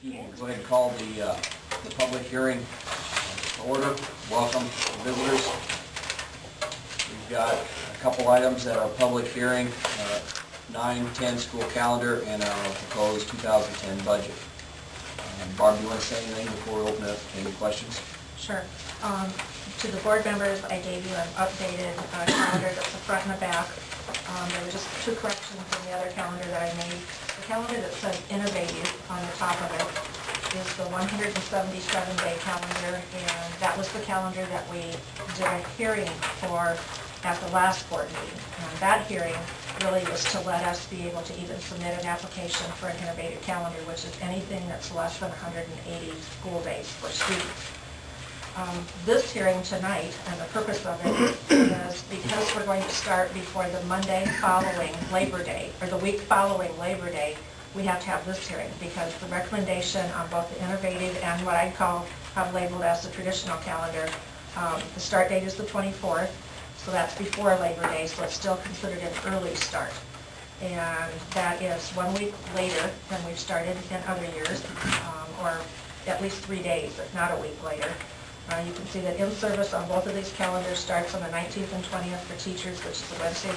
Go ahead and call the public hearing to order. Welcome visitors. We've got a couple items at our public hearing, 9-10 school calendar and our proposed 2010 budget. Barb, do you want to say anything before we open up any questions? Sure. To the board members, I gave you an updated calendar that's the front and the back. There were just two corrections in the other calendar that I made. The calendar that says innovative on the top of it is the 177-day calendar, and that was the calendar that we did a hearing for at the last board meeting. And that hearing really was to let us be able to even submit an application for an innovative calendar, which is anything that's less than 180 school days for students. This hearing tonight, and the purpose of it is because we're going to start before the Monday following Labor Day, or the week following Labor Day, we have to have this hearing because the recommendation on both the innovative and what I have labeled as the traditional calendar, the start date is the 24th, so that's before Labor Day, so it's still considered an early start. And that is 1 week later than we've started in other years, or at least 3 days, if not a week later. You can see that in-service on both of these calendars starts on the 19th and 20th for teachers, which is the Wednesday,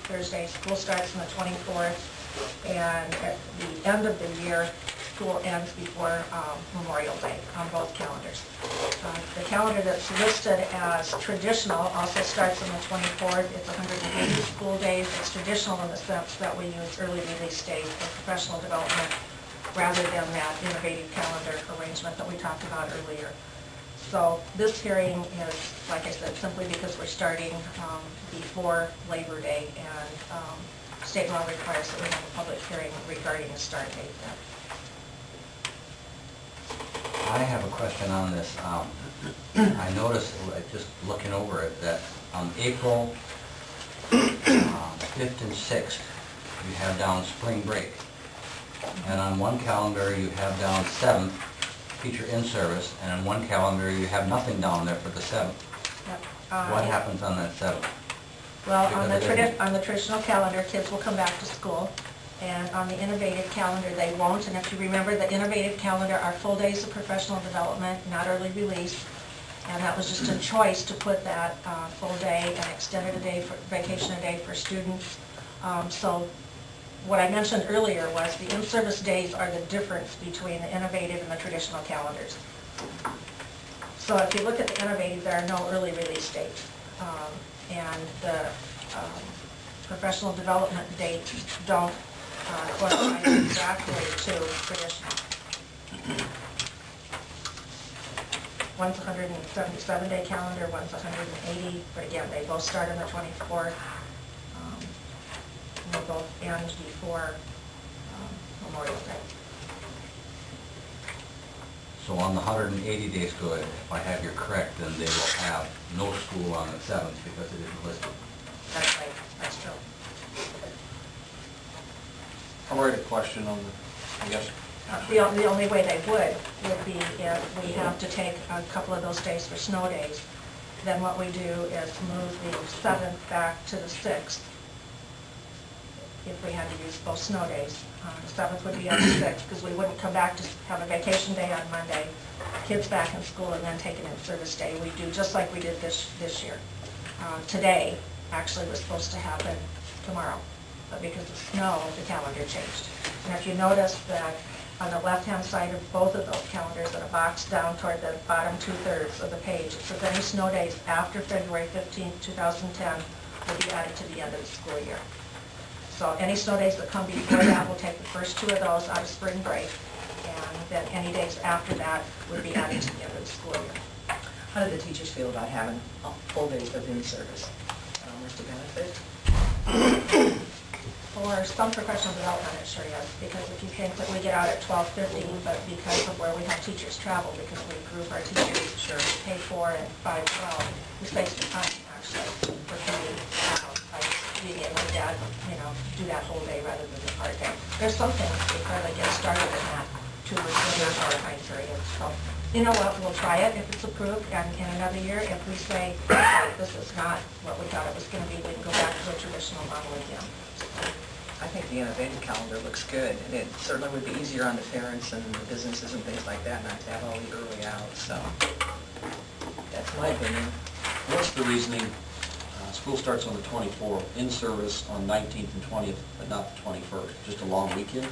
Thursday. School starts on the 24th, and at the end of the year, school ends before Memorial Day on both calendars. The calendar that's listed as traditional also starts on the 24th. It's 180 school days. It's traditional in the sense that we use early release days for professional development rather than that innovative calendar arrangement that we talked about earlier. So this hearing is, like I said, simply because we're starting before Labor Day, and state law requires that we have a public hearing regarding the start date then. I have a question on this. I noticed, just looking over it, that on April 5th and 6th, you have down spring break. And on one calendar, you have down 7th, teacher in service, and on one calendar you have nothing down there for the 7th. Yep. What happens on that 7th? Well, on the traditional calendar, kids will come back to school, and on the innovative calendar, they won't. And if you remember, the innovative calendar are full days of professional development, not early release, and that was just a choice to put that full day and extended a day for vacation a day for students. So what I mentioned earlier was the in-service days are the difference between the innovative and the traditional calendars. So if you look at the innovative, there are no early release dates. And the professional development dates don't correspond exactly to traditional. One's 177-day calendar, one's 180, but again, they both start on the 24th. They both end before Memorial Day. So on the 180 days good, if I have you correct, then they will have no school on the 7th because it isn't listed. That's right, that's true. I'll write a question on the, I guess. The only way they would be if we have to take a couple of those days for snow days. Then what we do is move the 7th back to the 6th. If we had to use both snow days. The 7th would be on the 6th because we wouldn't come back to have a vacation day on Monday, kids back in school, and then take an in-service day. We do just like we did this year. Today actually was supposed to happen tomorrow, but because of snow, the calendar changed. And if you notice that on the left-hand side of both of those calendars, in a box down toward the bottom 2/3 of the page, it says any snow days after February 15th, 2010 will be added to the end of the school year. So any snow days that come before that, we'll take the first 2 of those out of spring break, and then any days after that would be added to the end of the school year. How do the teachers feel about having full days of in-service? What's the benefit? For some professional development, it sure is, because if you think that we get out at 12:50, but because of where we have teachers travel, because we group our teachers, sure, pay 4 and 5:12, we save some time, actually, for commuting out by being able to do that whole day rather than the part day. There's some things before they get started in that 2 or 3 hour time period. So, you know what, we'll try it if it's approved, and in another year, if we say, this is not what we thought it was going to be, we can go back to the traditional model again. I think the innovative calendar looks good, and it certainly would be easier on the parents and the businesses and things like that, not to have all the early out, so that's my opinion. What's the reasoning? School starts on the 24th, in-service on 19th and 20th, but not the 21st, just a long weekend?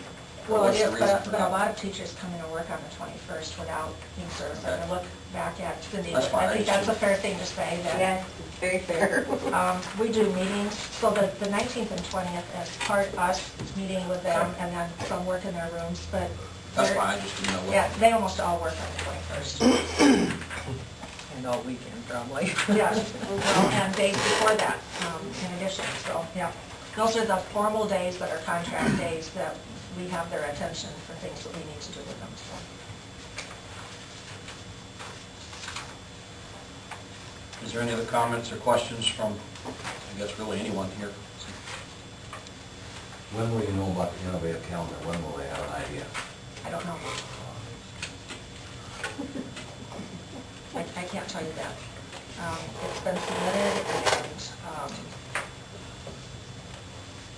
Or Well, what's it the is, reason for but a that? lot of teachers come in and work on the 21st without being service. I'm going to look back at Cindy. That's fine, I think I that's a just- fair thing to say, that very fair. we do meetings, so the 19th and 20th as part us meeting with them, and then some work in their rooms, but. That's they're- fine, I just didn't know what. Yeah, they almost all work on the 21st. And all weekend, probably. Yes, well, and days before that, in addition, so, yeah. Those are the formal days that are contract days that we have their attention for things that we need to do with them, so. Is there any other comments or questions from, I guess, really anyone here? When will you know about the innovative calendar? When will they have an idea? I don't know. I can't tell you that. It's been submitted and,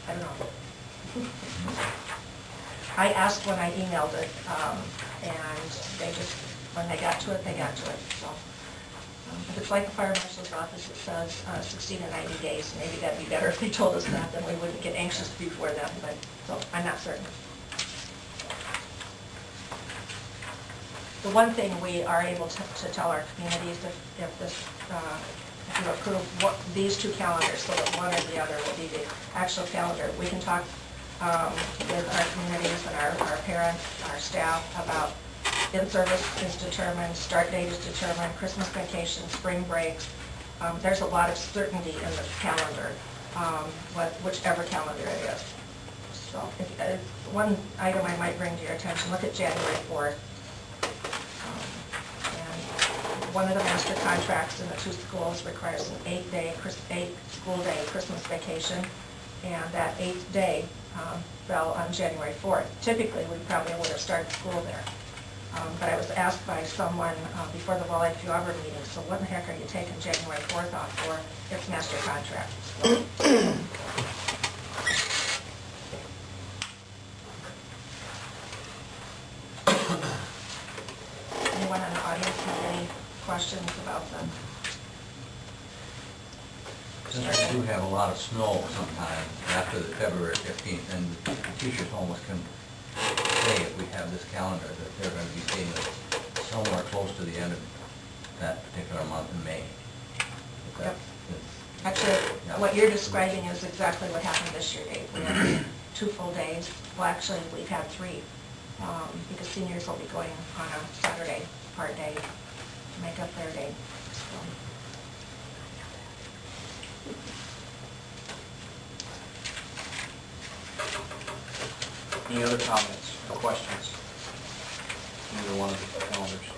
I don't know. I asked when I emailed it, and they just, when they got to it, they got to it, so. If it's like the fire marshal's office, it says 60 to 90 days, maybe that'd be better if they told us that, then we wouldn't get anxious before then, but, so, I'm not certain. The one thing we are able to tell our communities, if this, if you approve these two calendars, so that one or the other will be the actual calendar, we can talk with our communities and our parents, our staff about in-service is determined, start date is determined, Christmas vacation, spring breaks. There's a lot of certainty in the calendar, whichever calendar it is. So, one item I might bring to your attention, look at January 4th. And one of the master contracts in the two schools requires an 8-school day Christmas vacation, and that 8th day fell on January 4th. Typically, we probably would have started school there. But I was asked by someone before the Walleye Few Auburn meeting, so what in the heck are you taking January 4th off for? It's master contract. Anyone in the audience have any questions about them? Since we do have a lot of snow sometime after the February 15th, and the teachers almost can say if we have this calendar that they're going to be seeing it somewhere close to the end of that particular month in May. If that- Actually, what you're describing is exactly what happened this year, Dave. We had 2 full days. Well, actually, we've had 3, because seniors will be going on a Saturday part day to make up their day. So, Any other comments or questions? Either one of the calendars?